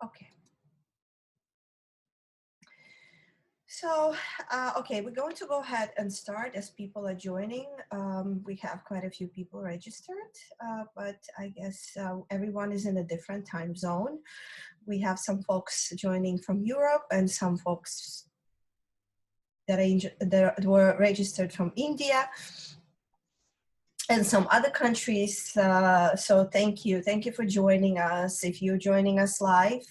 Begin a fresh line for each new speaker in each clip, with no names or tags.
Okay. So, okay, we're going to go ahead and start as people are joining. We have quite a few people registered, but I guess everyone is in a different time zone. We have some folks joining from Europe and some folks that were registered from India and some other countries. So thank you. Thank you for joining us. If you're joining us live,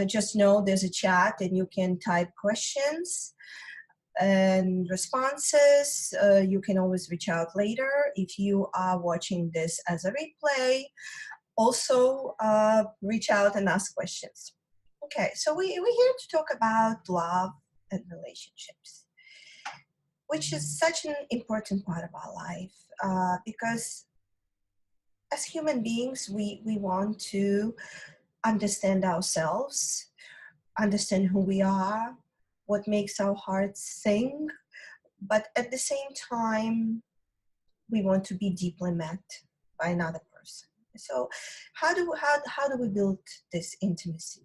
just know there's a chat and you can type questions and responses. You can always reach out later. If you are watching this as a replay, also reach out and ask questions. Okay, so we're here to talk about love and relationships, which is such an important part of our life because as human beings, we want to understand ourselves, understand who we are, what makes our hearts sing, but at the same time, we want to be deeply met by another person. So how do we build this intimacy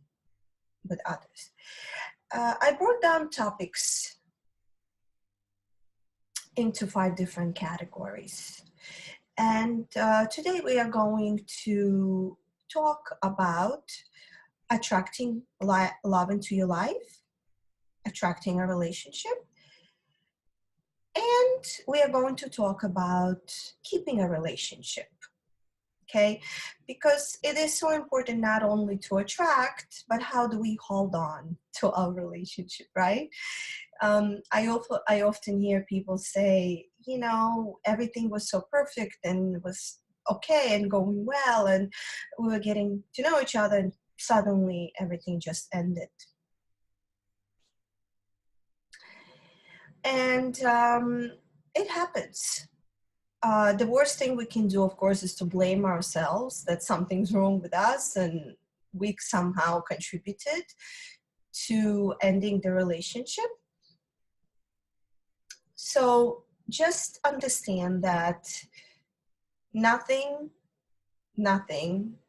with others? I broke down topics into 5 different categories. And today we are going to talk about attracting love into your life, attracting a relationship, and we are going to talk about keeping a relationship. Okay, because it is so important not only to attract, but how do we hold on to our relationship, right? I often hear people say, you know, everything was so perfect and was okay and going well, and we were getting to know each other, and suddenly everything just ended. And it happens. The worst thing we can do, of course, is to blame ourselves that something's wrong with us and we somehow contributed to ending the relationship. So just understand that nothing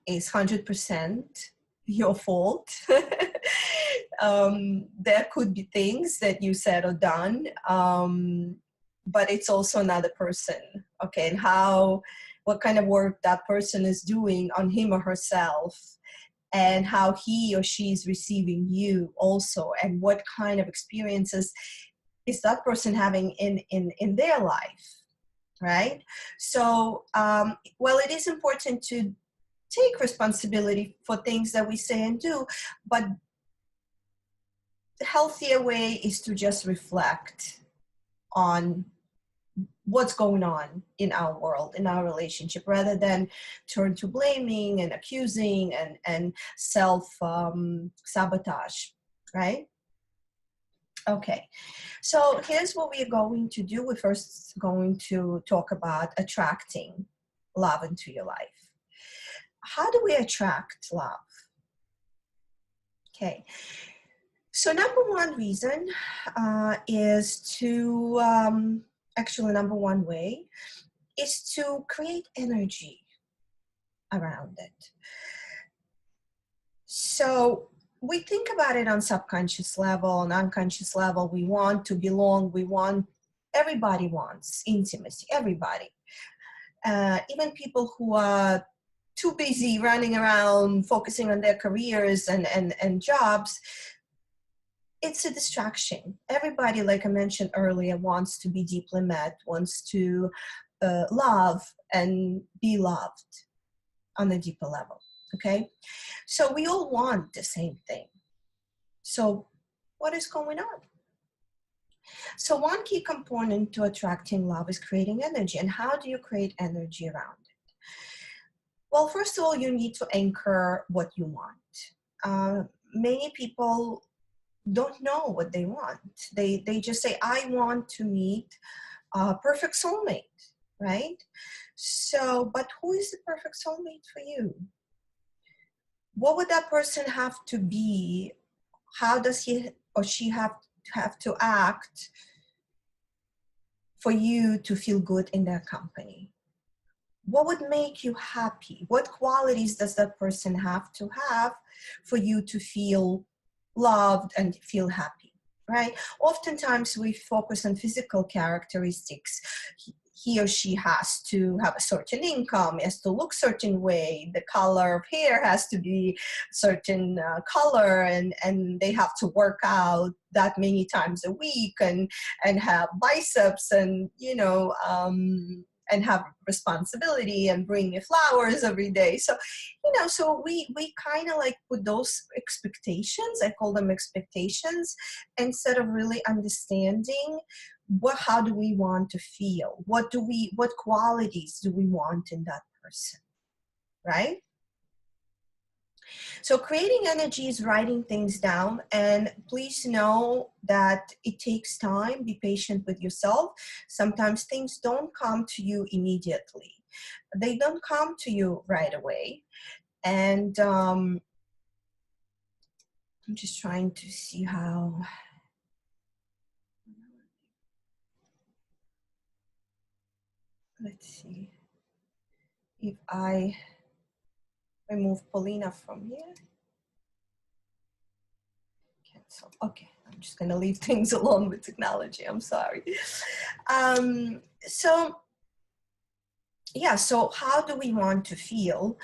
is 100% your fault. There could be things that you said or done, but it's also another person, okay? And what kind of work that person is doing on him or herself, and how he or she is receiving you also, and what kind of experiences is that person having in their life, right? So, well, it is important to take responsibility for things that we say and do, but the healthier way is to just reflect on what's going on in our world, in our relationship, rather than turn to blaming and accusing and self-sabotage, right? Okay, so here's what we're going to do. We're first going to talk about attracting love into your life. How do we attract love? Okay, so number one reason is to, actually number one way is to create energy around it. So we think about it on subconscious level, on unconscious level. We want to belong. Everybody wants intimacy, everybody. Even people who are too busy running around, focusing on their careers and jobs, it's a distraction. Everybody, like I mentioned earlier, wants to be deeply met, wants to love and be loved on a deeper level, okay? So we all want the same thing. So what is going on? So one key component to attracting love is creating energy. And how do you create energy around it? Well, first of all, you need to anchor what you want. Many people don't know what they want. They just say, I want to meet a perfect soulmate, right? So, but who is the perfect soulmate for you? What would that person have to be? How does he or she have to act for you to feel good in their company? What would make you happy? What qualities does that person have to have for you to feel loved and feel happy, right? Oftentimes we focus on physical characteristics. He or she has to have a certain income, has to look certain way, the color of hair has to be certain color, and they have to work out that many times a week, and have biceps, and and have responsibility and bring me flowers every day. So so we kind of like put those expectations, I call them expectations, instead of really understanding how do we want to feel, what qualities do we want in that person, right? So creating energy is writing things down, and please know that it takes time. Be patient with yourself. Sometimes things don't come to you immediately. They don't come to you right away. And I'm just trying to see how. Let's see if I remove Paulina from here. Cancel. Okay, I'm just going to leave things alone with technology. I'm sorry. So yeah, so how do we want to feel?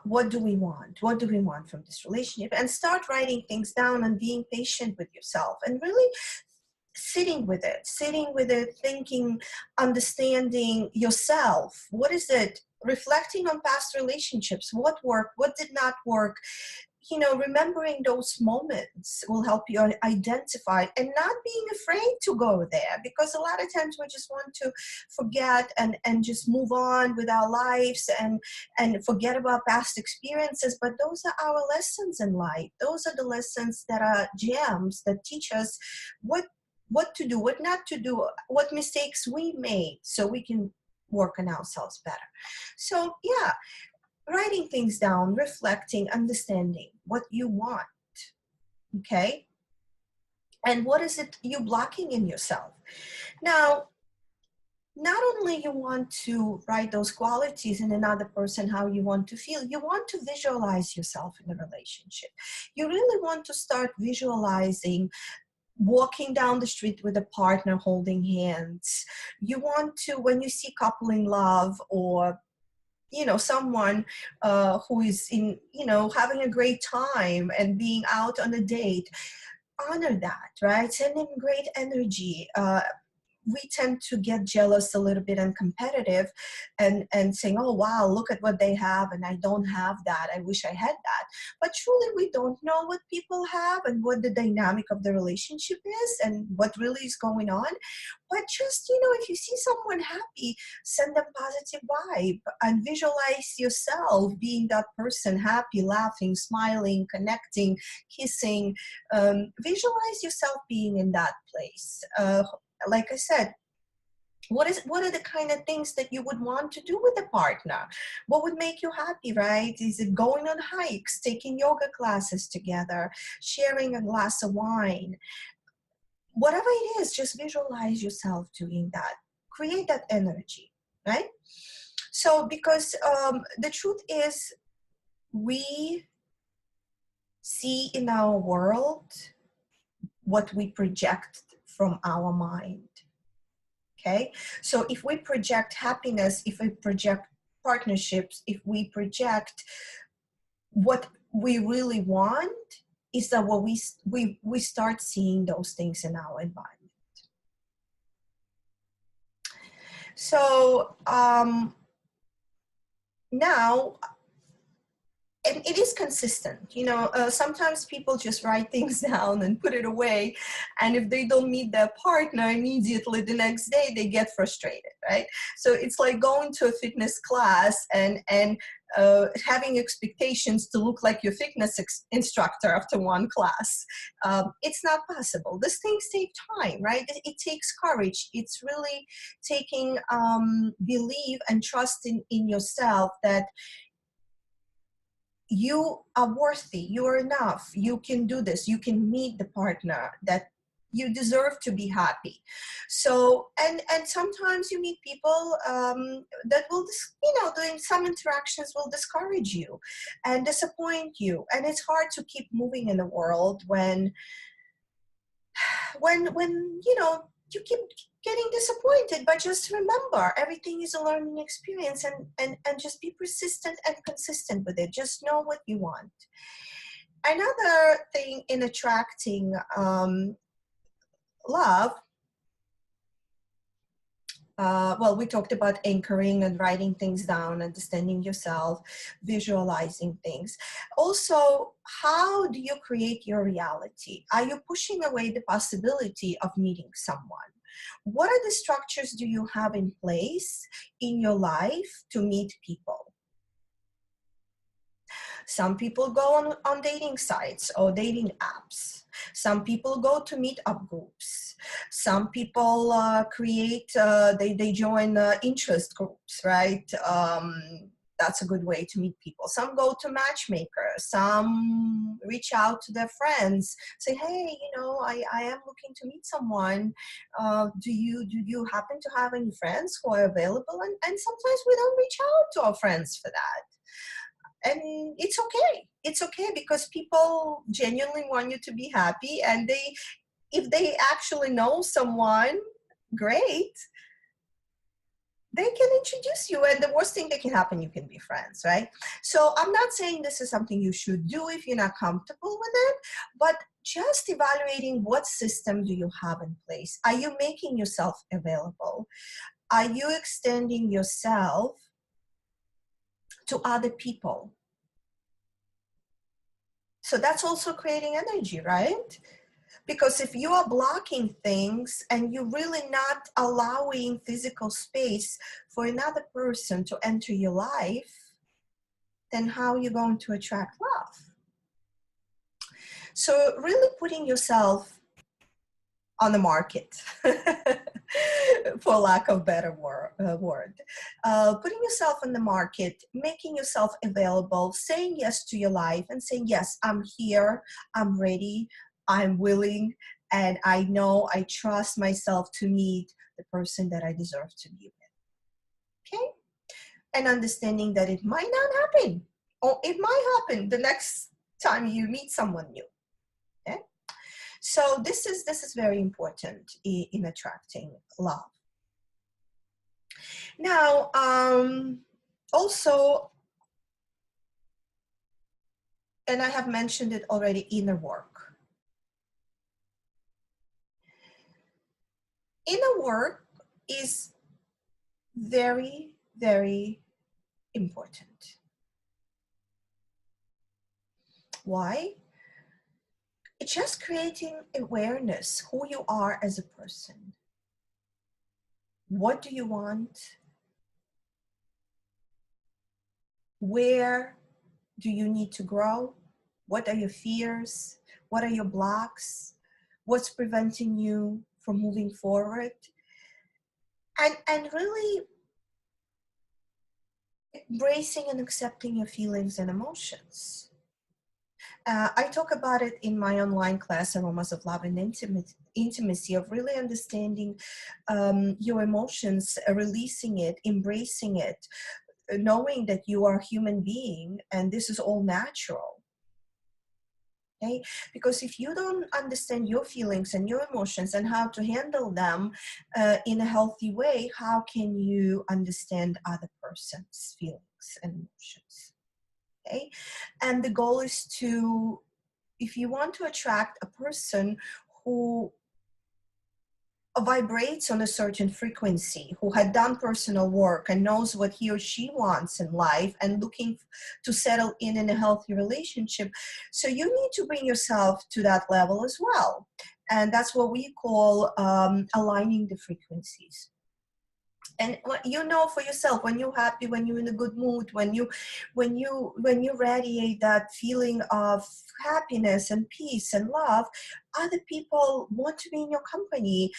What do we want? What do we want from this relationship? And start writing things down and being patient with yourself, and really sitting with it, thinking, understanding yourself. What is it? Reflecting on past relationships. What worked? What did not work? Remembering those moments will help you identify, and not being afraid to go there, because a lot of times we just want to forget and just move on with our lives and forget about past experiences. But those are our lessons in life. Those are the lessons that are gems that teach us what to do, what not to do, what mistakes we made, so we can work on ourselves better. So yeah, writing things down, reflecting, understanding what you want, okay? And what is it you blocking in yourself? Now, not only you want to write those qualities in another person, how you want to feel, you want to visualize yourself in a relationship. You really want to start visualizing walking down the street with a partner holding hands. You want to, when you see couple in love, or someone who is in, having a great time and being out on a date, honor that, right? Send them great energy. We tend to get jealous a little bit and competitive, and saying, oh wow, look at what they have and I don't have that, I wish I had that. But truly we don't know what people have and what the dynamic of the relationship is and what really is going on. But just, if you see someone happy, send them positive vibe and visualize yourself being that person, happy, laughing, smiling, connecting, kissing. Visualize yourself being in that place. Like I said, what are the kind of things that you would want to do with a partner? What would make you happy, right? Is it going on hikes, taking yoga classes together, sharing a glass of wine? Whatever it is, just visualize yourself doing that. Create that energy, right? So, because the truth is, we see in our world what we project from our mind. Okay, so if we project happiness, if we project partnerships, if we project what we really want, is that what we start seeing those things in our environment. So now, and it is consistent, sometimes people just write things down and put it away, and if they don't meet their partner immediately the next day, they get frustrated, right? So it's like going to a fitness class and having expectations to look like your fitness instructor after one class. It's not possible. These things take time, right? It takes courage. It's really taking belief and trust in yourself that you are worthy, you are enough, you can do this, you can meet the partner that You deserve to be happy. So, and sometimes you meet people that will, doing some interactions will discourage you and disappoint you. And it's hard to keep moving in the world when you keep getting disappointed. But just remember, everything is a learning experience, and just be persistent and consistent with it. Just know what you want. Another thing in attracting love, well, we talked about anchoring and writing things down, understanding yourself, visualizing things. Also, how do you create your reality? Are you pushing away the possibility of meeting someone? What are the structures do you have in place in your life to meet people? Some people go on dating sites or dating apps. Some people go to meet-up groups. Some people they join interest groups, right? That's a good way to meet people. Some go to matchmakers. Some reach out to their friends, say, hey, I am looking to meet someone. Do you happen to have any friends who are available? And sometimes we don't reach out to our friends for that. And it's okay. It's okay, because people genuinely want you to be happy, and if they actually know someone great, they can introduce you, and the worst thing that can happen, you can be friends, right? So I'm not saying this is something you should do if you're not comfortable with it, but just evaluating what system do you have in place. Are you making yourself available? Are you extending yourself to other people? So that's also creating energy, right? Because if you are blocking things and you're really not allowing physical space for another person to enter your life, then how are you going to attract love? So really putting yourself on the market, for lack of a better word. Putting yourself on the market, making yourself available, saying yes to your life and saying, yes, I'm here, I'm ready, I'm willing, and I know I trust myself to meet the person that I deserve to be with. Okay? And understanding that it might not happen, or it might happen the next time you meet someone new. Okay? So this is very important in attracting love. Now, also, and I have mentioned it already, inner work. Inner work is very, very important. Why? It's just creating awareness, who you are as a person. What do you want? Where do you need to grow? What are your fears? What are your blocks? What's preventing you from moving forward? And really embracing and accepting your feelings and emotions. I talk about it in my online class, Aromas of Love and Intimacy, of really understanding your emotions, releasing it, embracing it, knowing that you are a human being and this is all natural. Okay? Because if you don't understand your feelings and your emotions and how to handle them in a healthy way, how can you understand other person's feelings and emotions? Okay? And the goal is to, if you want to attract a person who vibrates on a certain frequency, who had done personal work and knows what he or she wants in life and looking to settle in a healthy relationship. So you need to bring yourself to that level as well. And that's what we call aligning the frequencies. And you know for yourself, when you're happy, when you're in a good mood, when you radiate that feeling of happiness and peace and love, other people want to be in your company.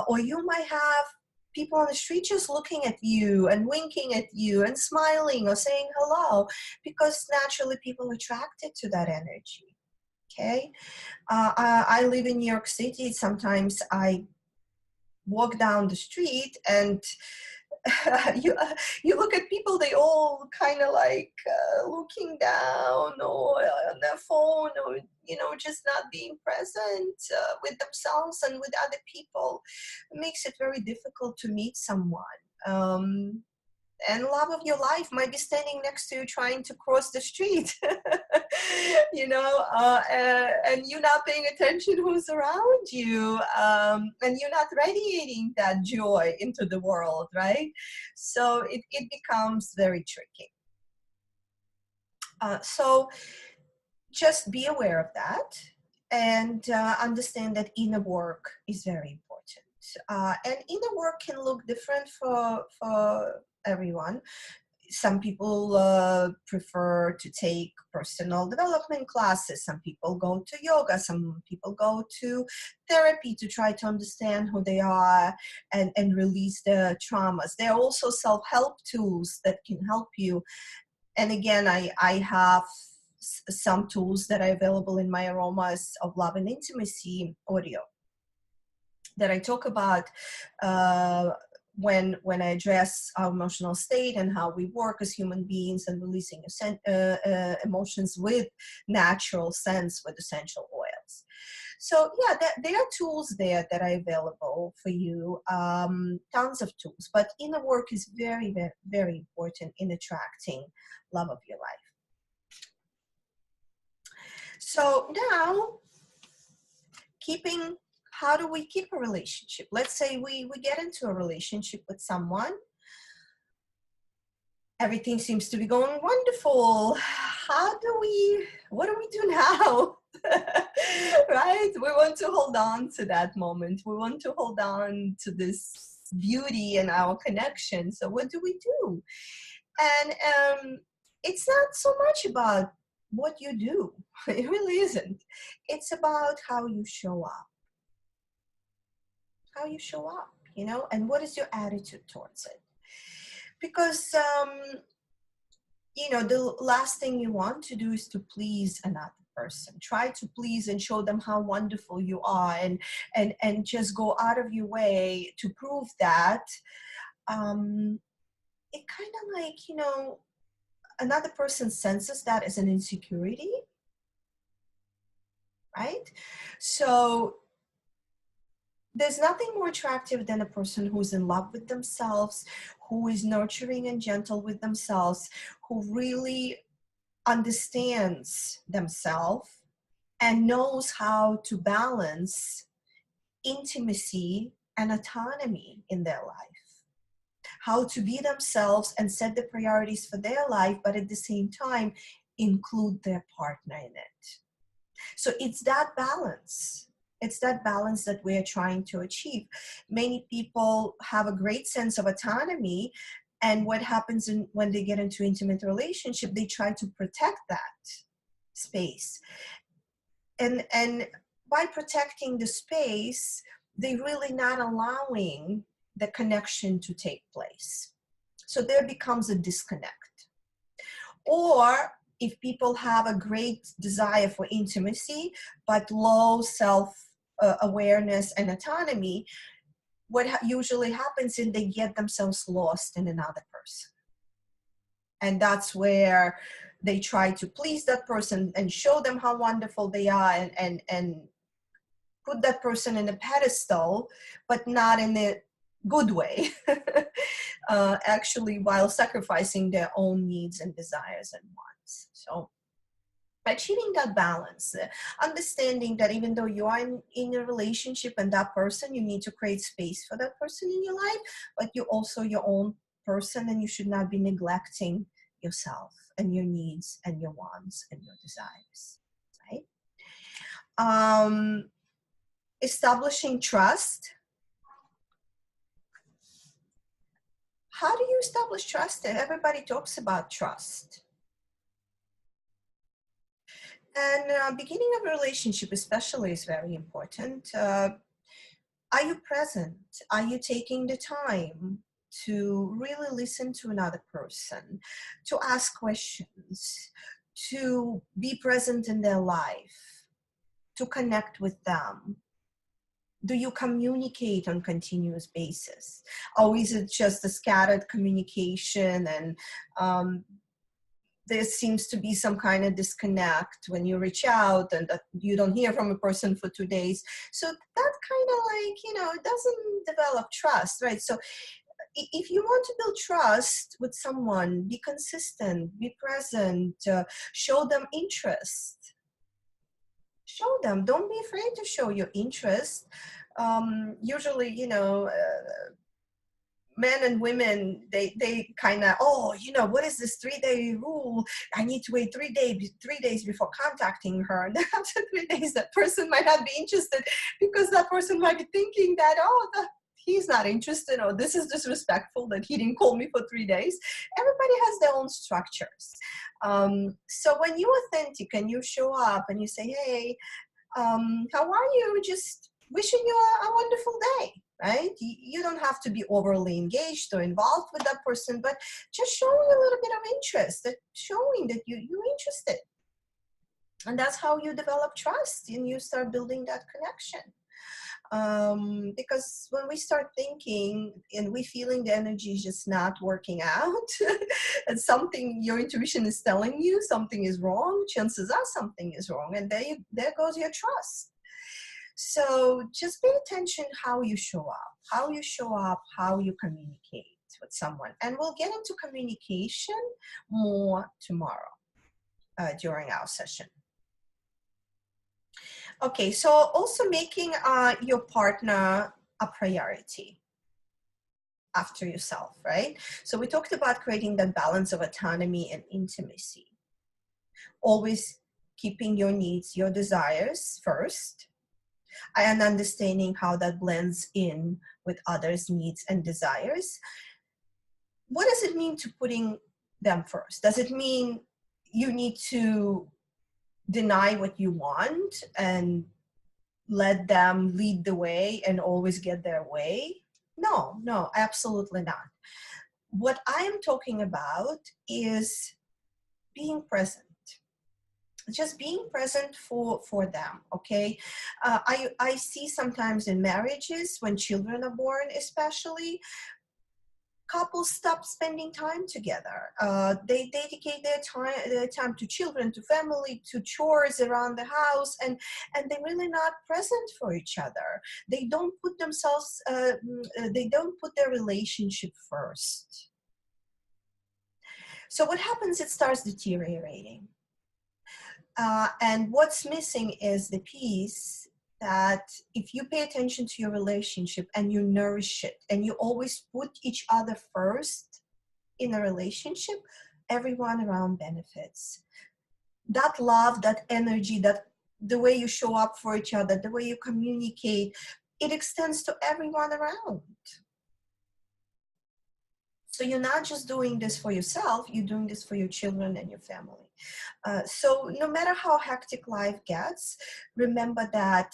Or you might have people on the street just looking at you and winking at you and smiling or saying hello, because naturally people are attracted to that energy. Okay. I live in New York City. Sometimes I walk down the street and you you look at people, they all kind of like looking down or on their phone, or just not being present with themselves and with other people. It makes it very difficult to meet someone. And love of your life might be standing next to you trying to cross the street. And you're not paying attention who's around you, and you're not radiating that joy into the world, right? So it becomes very tricky. So just be aware of that, and understand that inner work is very important. And inner work can look different for everyone. Some people prefer to take personal development classes. Some people go to yoga. Some people go to therapy to try to understand who they are and release the traumas. There are also self-help tools that can help you. And again, I have some tools that are available in my Aromas of Love and Intimacy audio that I talk about when I address our emotional state and how we work as human beings and releasing emotions with natural scents, with essential oils. So yeah, there are tools there that are available for you, tons of tools, but inner work is very, very, very important in attracting love of your life. So now, how do we keep a relationship? Let's say we get into a relationship with someone. Everything seems to be going wonderful. What do we do now? Right? We want to hold on to that moment. We want to hold on to this beauty in our connection. So what do we do? And it's not so much about what you do. It really isn't. It's about how you show up. How you show up, and what is your attitude towards it? Because the last thing you want to do is to please another person. Try to please and show them how wonderful you are, and just go out of your way to prove that. It kind of like, another person senses that as an insecurity, right? So there's nothing more attractive than a person who's in love with themselves, who is nurturing and gentle with themselves, who really understands themselves and knows how to balance intimacy and autonomy in their life. How to be themselves and set the priorities for their life, but at the same time, include their partner in it. So it's that balance. It's that balance that we're trying to achieve. Many people have a great sense of autonomy, and what happens when they get into intimate relationship, they try to protect that space. And by protecting the space, they're really not allowing the connection to take place. So there becomes a disconnect. Or if people have a great desire for intimacy, but low self-awareness and autonomy, what usually happens is they get themselves lost in another person. And that's where they try to please that person and show them how wonderful they are, and put that person in a pedestal, but not in a good way, actually, while sacrificing their own needs and desires and wants. So achieving that balance, understanding that even though you are in a relationship and that person, you need to create space for that person in your life, but you're also your own person, and you should not be neglecting yourself and your needs and your wants and your desires, right? Establishing trust. How do you establish trust? Everybody talks about trust. And beginning of a relationship especially is very important. Are you present? Are you taking the time to really listen to another person, to ask questions, to be present in their life? to connect with them? Do you communicate on continuous basis? Or is it just a scattered communication and there seems to be some kind of disconnect when you reach out and that you don't hear from a person for 2 days? So that kind of like, it doesn't develop trust, right? So if you want to build trust with someone, be consistent, be present, show them interest. Show them. Don't be afraid to show your interest. Usually, men and women, they kind of, what is this 3-day rule? I need to wait 3 days before contacting her. And after 3 days, that person might not be interested because that person might be thinking that, he's not interested, or this is disrespectful that he didn't call me for 3 days. Everybody has their own structures. So when you're authentic and you show up and you say, hey, how are you? Just wishing you a wonderful day, right? You don't have to be overly engaged or involved with that person, but just showing a little bit of interest, showing that you're interested. And that's how you develop trust and you start building that connection. Because when we start thinking and we feeling the energy is just not working out and something, your intuition is telling you something is wrong, chances are something is wrong, and there goes your trust. So just pay attention how you show up, how you communicate with someone. And we'll get into communication more tomorrow during our session. Okay, so also making your partner a priority after yourself, right? So we talked about creating that balance of autonomy and intimacy. Always keeping your needs, your desires first, and understanding how that blends in with others' needs and desires. What does it mean to putting them first? Does it mean you need to deny what you want and let them lead the way and always get their way? No, absolutely not. What I am talking about is being present. Just being present for them, okay? I see sometimes in marriages, when children are born especially, couples stop spending time together. They dedicate their time to children, to family, to chores around the house, and they're really not present for each other. They don't put themselves, they don't put their relationship first. So what happens? It starts deteriorating. And what's missing is the piece that if you pay attention to your relationship and you nourish it and you always put each other first in a relationship, everyone around benefits. That love, that energy, that the way you show up for each other, the way you communicate, it extends to everyone around. So you're not just doing this for yourself, you're doing this for your children and your family. So no matter how hectic life gets, remember that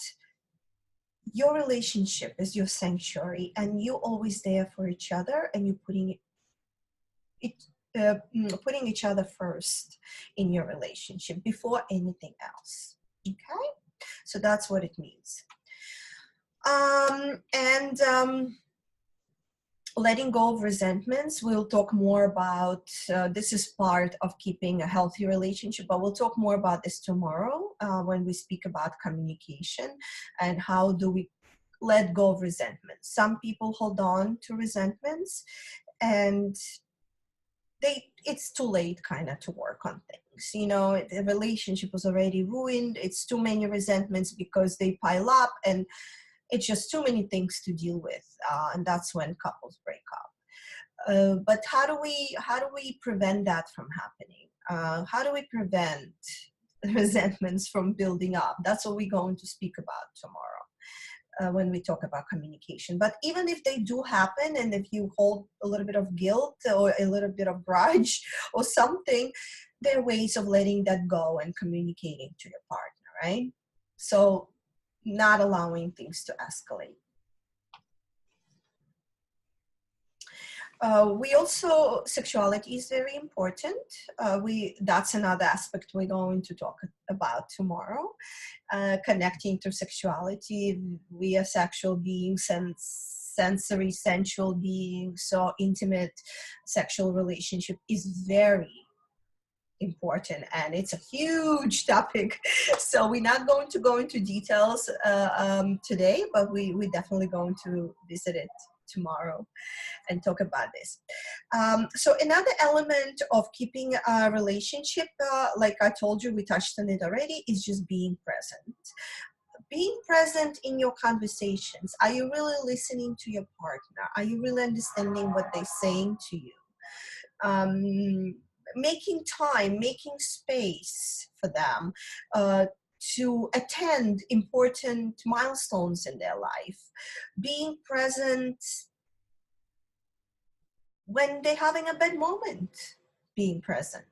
your relationship is your sanctuary and you're always there for each other and you're putting each other first in your relationship before anything else. Okay? So that's what it means. Letting go of resentments, we'll talk more about, this is part of keeping a healthy relationship, but we'll talk more about this tomorrow when we speak about communication and how do we let go of resentments. Some people hold on to resentments and it's too late kind of to work on things. The relationship was already ruined. It's too many resentments because they pile up and it's just too many things to deal with, and that's when couples break up. But how do we prevent that from happening? How do we prevent resentments from building up? That's what we're going to speak about tomorrow when we talk about communication. But even if they do happen, and if you hold a little bit of guilt or a little bit of grudge or something, there are ways of letting that go and communicating to your partner, right? So not allowing things to escalate. We also, sexuality is very important. That's another aspect we're going to talk about tomorrow. Connecting to sexuality. We are sexual beings and sensory, sensual beings. So intimate sexual relationship is very important, and it's a huge topic. So we're not going to go into details today, but we're definitely going to visit it tomorrow and talk about this. So another element of keeping a relationship, like I told you, we touched on it already, is just being present. Being present in your conversations. Are you really listening to your partner? Are you really understanding what they're saying to you? Making time, making space for them to attend important milestones in their life. Being present when they're having a bad moment, being present,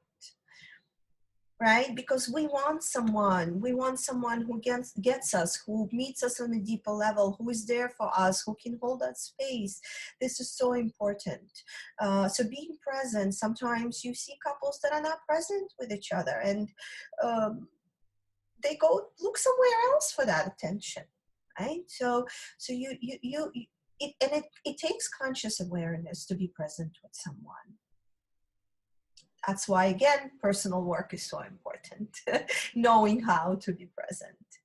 right? Because we want someone who gets us, who meets us on a deeper level, who is there for us, who can hold that space. This is so important. So being present, sometimes you see couples that are not present with each other, and they go look somewhere else for that attention, right? So it takes conscious awareness to be present with someone. That's why, again, personal work is so important, knowing how to be present.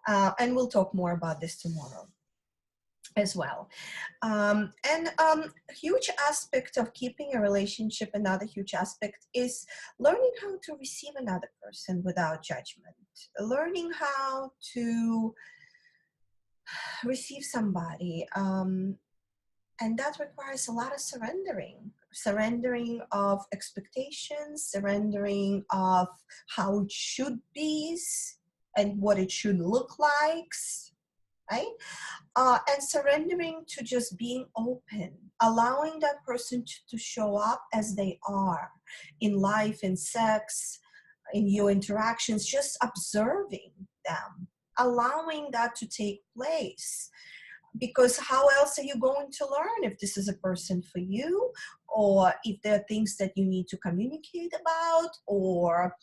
And we'll talk more about this tomorrow as well. A huge aspect of keeping a relationship, another huge aspect, is learning how to receive another person without judgment. Learning how to receive somebody. And that requires a lot of surrendering of expectations, surrendering of how it should be and what it should look like, right? And surrendering to just being open, allowing that person to show up as they are in life, in sex, in your interactions, just observing them, allowing that to take place. Because how else are you going to learn if this is a person for you, or if there are things that you need to communicate about or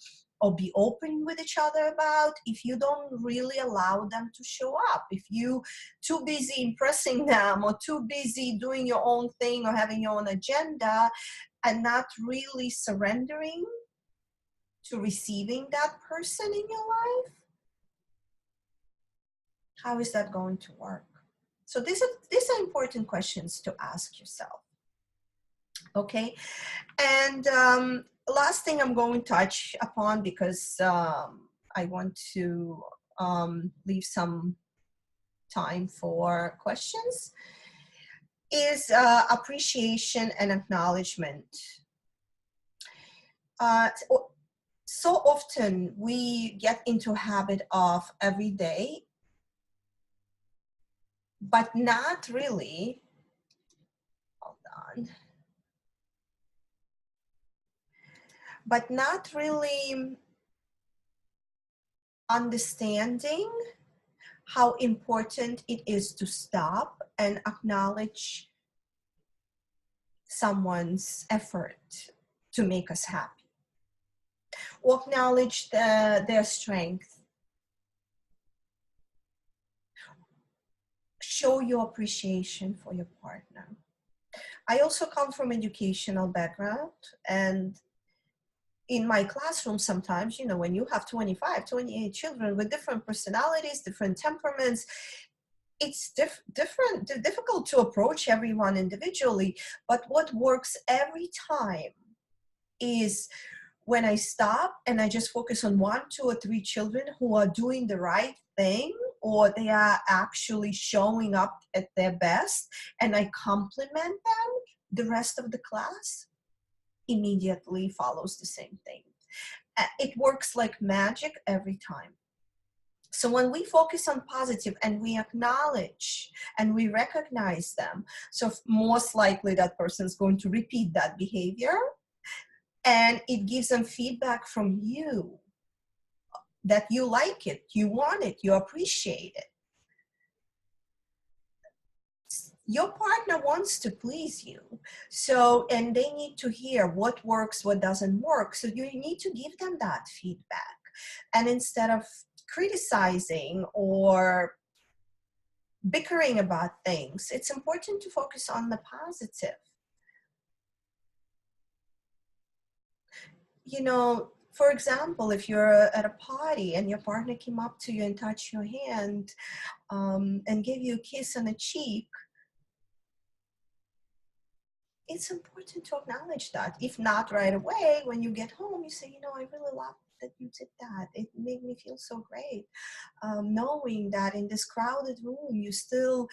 be open with each other about, if you don't really allow them to show up, if you too busy impressing them or too busy doing your own thing or having your own agenda and not really surrendering to receiving that person in your life, how is that going to work? So these are important questions to ask yourself. Okay, and last thing I'm going to touch upon, because I want to leave some time for questions, is appreciation and acknowledgement. So often we get into a habit of every day, but not really, hold on, but not really understanding how important it is to stop and acknowledge someone's effort to make us happy, or acknowledge their strength. Show your appreciation for your partner. I also come from educational background, and in my classroom sometimes, when you have 25, 28 children with different personalities, different temperaments, it's difficult to approach everyone individually. But what works every time is when I stop and I just focus on 1, 2, or 3 children who are doing the right thing, or they are actually showing up at their best, and I compliment them, the rest of the class immediately follows the same thing. It works like magic every time. So when we focus on positive and we acknowledge and we recognize them, so most likely that person is going to repeat that behavior, and it gives them feedback from you that you like it, you want it, you appreciate it. your partner wants to please you. So, and they need to hear what works, what doesn't work. So you need to give them that feedback. And instead of criticizing or bickering about things, it's important to focus on the positive. You know, for example, if you're at a party and your partner came up to you and touched your hand and gave you a kiss on the cheek, it's important to acknowledge that. If not right away, when you get home, you say, you know, I really love that you did that. It made me feel so great. Knowing that in this crowded room, you still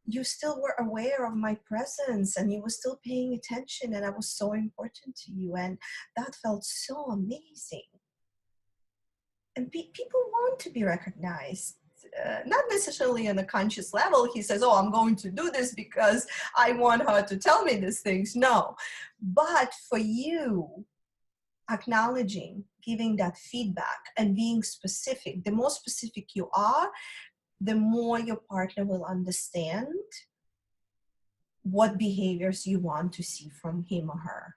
were aware of my presence and you were still paying attention and I was so important to you. And that felt so amazing. And people want to be recognized. Not necessarily on a conscious level. He says, oh, I'm going to do this because I want her to tell me these things. No. But for you, acknowledging, giving that feedback and being specific, the more specific you are, the more your partner will understand what behaviors you want to see from him or her.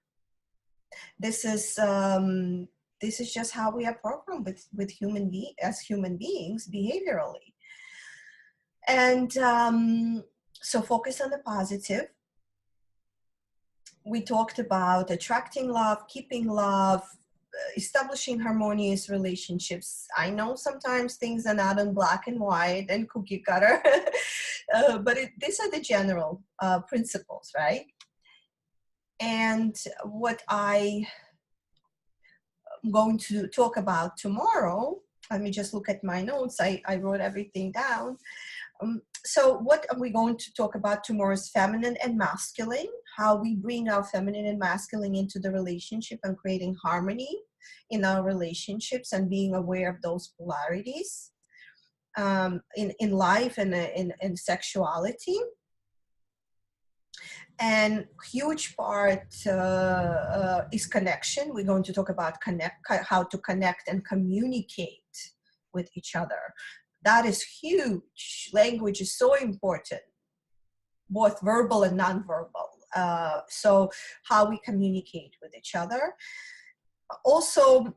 This is just how we are programmed with as human beings behaviorally. And so focus on the positive. We talked about attracting love, keeping love, establishing harmonious relationships. I know sometimes things are not in black and white and cookie cutter, but these are the general principles, right? And what I'm going to talk about tomorrow, let me just look at my notes. I wrote everything down. So what are we going to talk about tomorrow is feminine and masculine, how we bring our feminine and masculine into the relationship and creating harmony in our relationships and being aware of those polarities in life and in sexuality. And huge part is connection. We're going to talk about how to connect and communicate with each other. That is huge. Language is so important, both verbal and nonverbal. So how we communicate with each other. Also,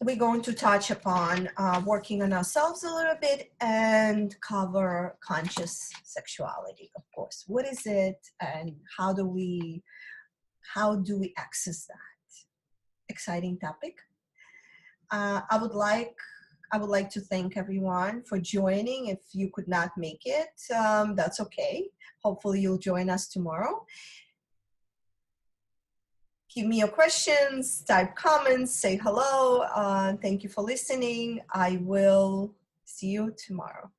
we're going to touch upon working on ourselves a little bit and cover conscious sexuality, of course. What is it and how do we access that? Exciting topic. I would like to thank everyone for joining. If you could not make it, that's okay. Hopefully you'll join us tomorrow. Give me your questions, type comments, say hello. Thank you for listening. I will see you tomorrow.